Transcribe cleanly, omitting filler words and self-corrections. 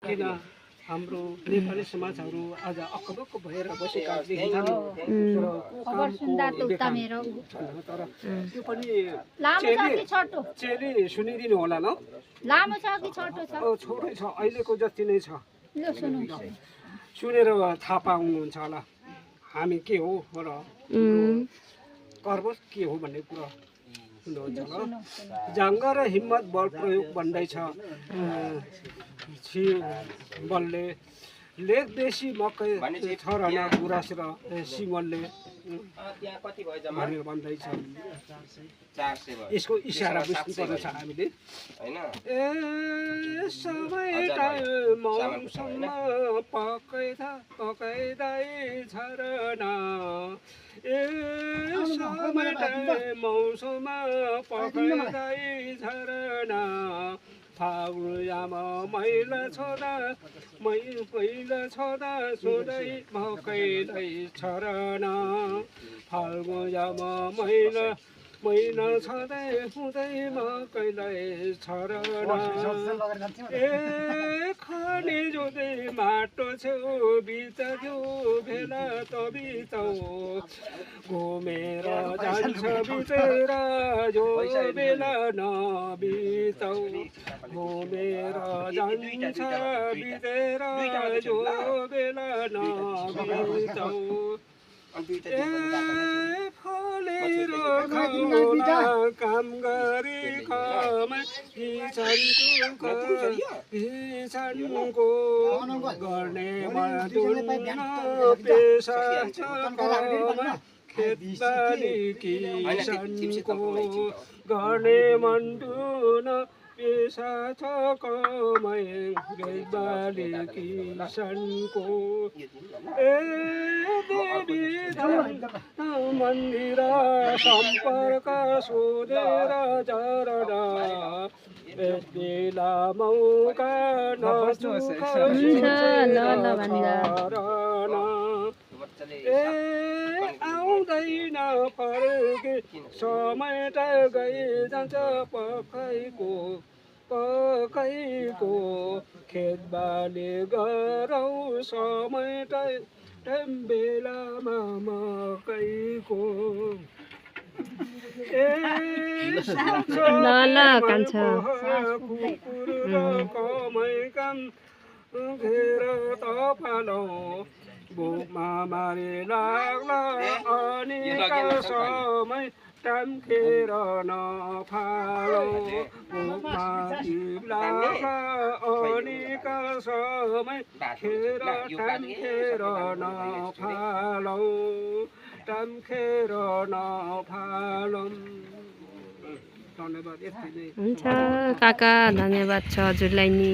किन हाम्रो नेपाली समाजहरू आज अक्कबक्क भएर बसेका देखिन्छन् खबर सुन्दा त उता मेरो तर त्यो पनि लामो छ कि छोटो चेली सुनिदिनु होला न लामो छ कि छोटो छ छोटै छ अहिलेको जति नै छ ल सुनौ सुनेर थाहा पाउनुहुन्छ होला हामी के हो र कर्म के हो भन्ने कुरा सुन्नुहुन्छ होला जाङ्ग र हिम्मत बल प्रयोग भन्दैछ बलले लेख बेसी मकै छरना गुराँस र सिमलले भनेर भन्दैछ यसको इसारा बुझ्नुपर्छ हामीले ए सबै मौसममा पकाइदै झरना ए सबै मौसममा पकाइदै झरना फागुनमा मैला छँदा सोधै मकैलाई छरना फागुनमा मैला छँदै हुँदै मकैलाई छरना ए खनी जोदै माटो छेउ बित्यो भेला त बितौ घुमेर जान्छ बितेर जो बेला नबितौ घुमेर जान्छ बितेर जो बेला नबितौ ए फलेर खाउला काम गरी कमाइ किसानको गर्ने मजदुर पेसा छ कमाइ खेतबाली किसानको गर्ने मजदुर पेसा छ कमाइ खेतबाली किसानको ए देवी मन्दिर सम्पर्क सोधेर झरना बेला मौका ए आउँदैन फर्के समय त गइजान्छ पकाइको खेतबाली गरौ समय टाइम बेलामा मकैको कुकुर र कमै काम घेर त पालौ भोकमा मारे लाग्ला अनि समय टाइम खेर नफालौ भोकमा लाग्ला अनि समय खेर टाइम खेर नफालौ टाइम खेर नफालौ धन्यवाद यति नै हुन्छ काका धन्यवाद छ हजुरलाई नि